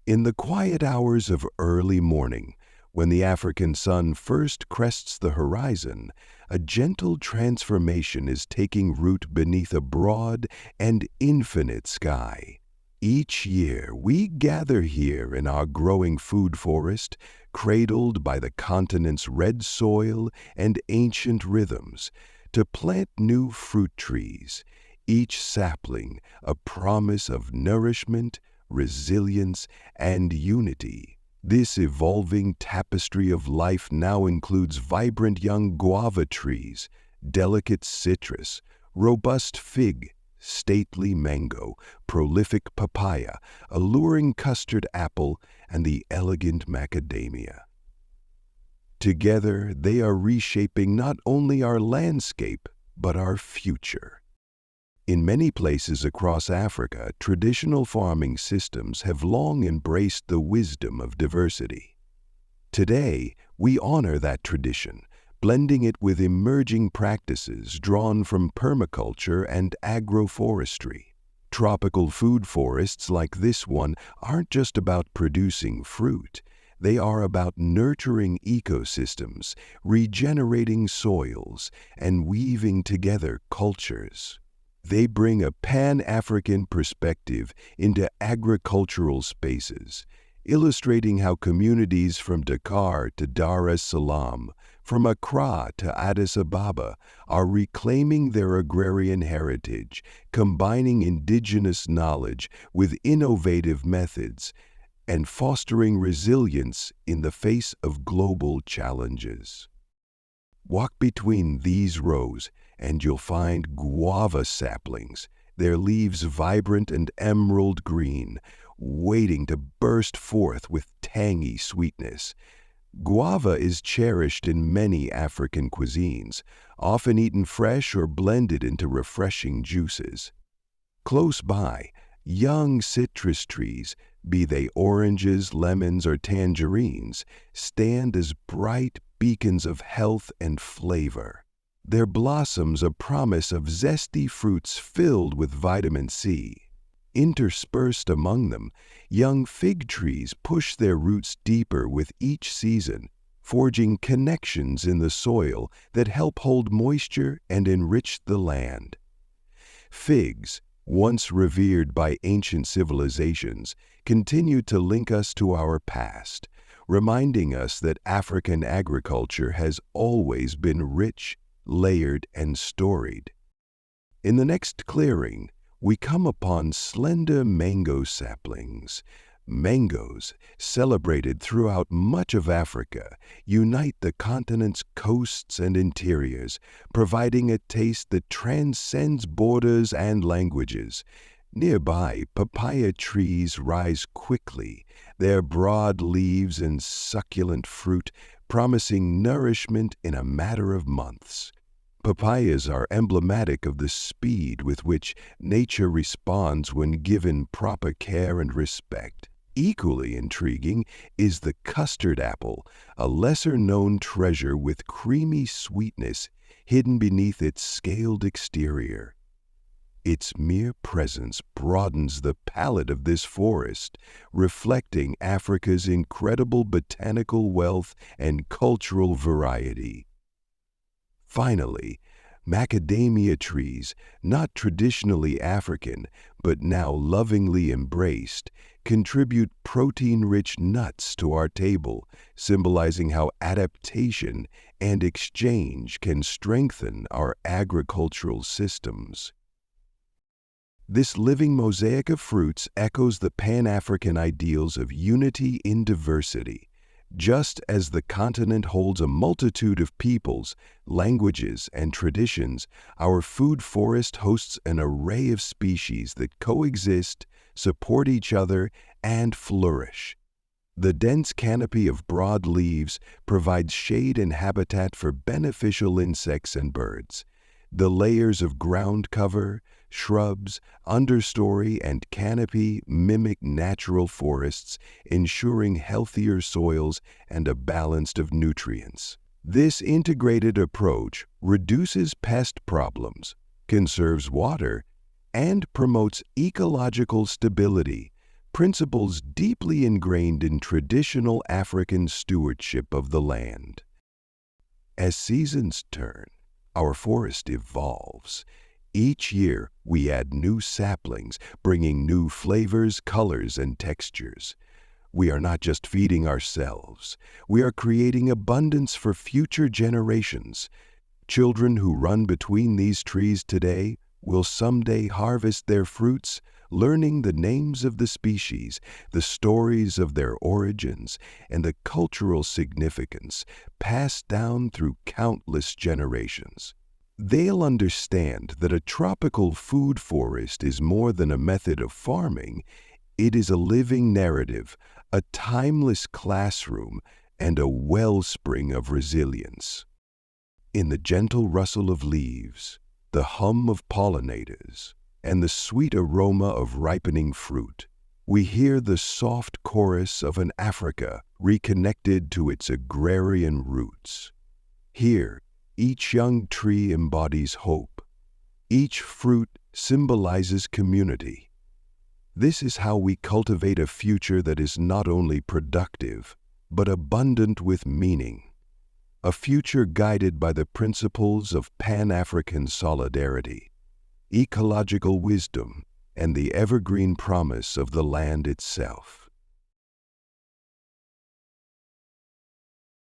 In the quiet hours of early morning, when the African sun first crests the horizon, a gentle transformation is taking root beneath a broad and infinite sky. Each year, we gather here in our growing food forest, cradled by the continent's red soil and ancient rhythms, to plant new fruit trees, each sapling a promise of nourishment, resilience, and unity. This evolving tapestry of life now includes vibrant young guava trees, delicate citrus, robust fig, stately mango, prolific papaya, alluring custard apple, and the elegant macadamia. Together, they are reshaping not only our landscape, but our future. In many places across Africa, traditional farming systems have long embraced the wisdom of diversity. Today, we honor that tradition, blending it with emerging practices drawn from permaculture and agroforestry. Tropical food forests like this one aren't just about producing fruit. They are about nurturing ecosystems, regenerating soils, and weaving together cultures. They bring a Pan-African perspective into agricultural spaces, illustrating how communities from Dakar to Dar es Salaam, from Accra to Addis Ababa, are reclaiming their agrarian heritage, combining indigenous knowledge with innovative methods, and fostering resilience in the face of global challenges. Walk between these rows, and you'll find guava saplings, their leaves vibrant and emerald green, waiting to burst forth with tangy sweetness. Guava is cherished in many African cuisines, often eaten fresh or blended into refreshing juices. Close by, young citrus trees, be they oranges, lemons, or tangerines, stand as bright beacons of health and flavor. Their blossoms a promise of zesty fruits filled with vitamin C. Interspersed among them, young fig trees push their roots deeper with each season, forging connections in the soil that help hold moisture and enrich the land. Figs, once revered by ancient civilizations, continue to link us to our past, reminding us that African agriculture has always been rich, layered, and storied. In the next clearing, we come upon slender mango saplings. Mangoes, celebrated throughout much of Africa, unite the continent's coasts and interiors, providing a taste that transcends borders and languages. Nearby, papaya trees rise quickly, their broad leaves and succulent fruit promising nourishment in a matter of months. Papayas are emblematic of the speed with which nature responds when given proper care and respect. Equally intriguing is the custard apple, a lesser-known treasure with creamy sweetness hidden beneath its scaled exterior. Its mere presence broadens the palette of this forest, reflecting Africa's incredible botanical wealth and cultural variety. Finally, macadamia trees, not traditionally African, but now lovingly embraced, contribute protein-rich nuts to our table, symbolizing how adaptation and exchange can strengthen our agricultural systems. This living mosaic of fruits echoes the Pan-African ideals of unity in diversity. Just as the continent holds a multitude of peoples, languages, and traditions, our food forest hosts an array of species that coexist, support each other, and flourish. The dense canopy of broad leaves provides shade and habitat for beneficial insects and birds. The layers of ground cover, shrubs, understory, and canopy mimic natural forests, ensuring healthier soils and a balance of nutrients. This integrated approach reduces pest problems, conserves water, and promotes ecological stability, principles deeply ingrained in traditional African stewardship of the land. As seasons turn, our forest evolves. Each year, we add new saplings, bringing new flavors, colors, and textures. We are not just feeding ourselves, we are creating abundance for future generations. Children who run between these trees today will someday harvest their fruits, learning the names of the species, the stories of their origins, and the cultural significance passed down through countless generations. They'll understand that a tropical food forest is more than a method of farming. It is a living narrative, a timeless classroom, and a wellspring of resilience. In the gentle rustle of leaves, the hum of pollinators, and the sweet aroma of ripening fruit, we hear the soft chorus of an Africa reconnected to its agrarian roots. Here, each young tree embodies hope. Each fruit symbolizes community. This is how we cultivate a future that is not only productive, but abundant with meaning. A future guided by the principles of Pan-African solidarity, ecological wisdom, and the evergreen promise of the land itself.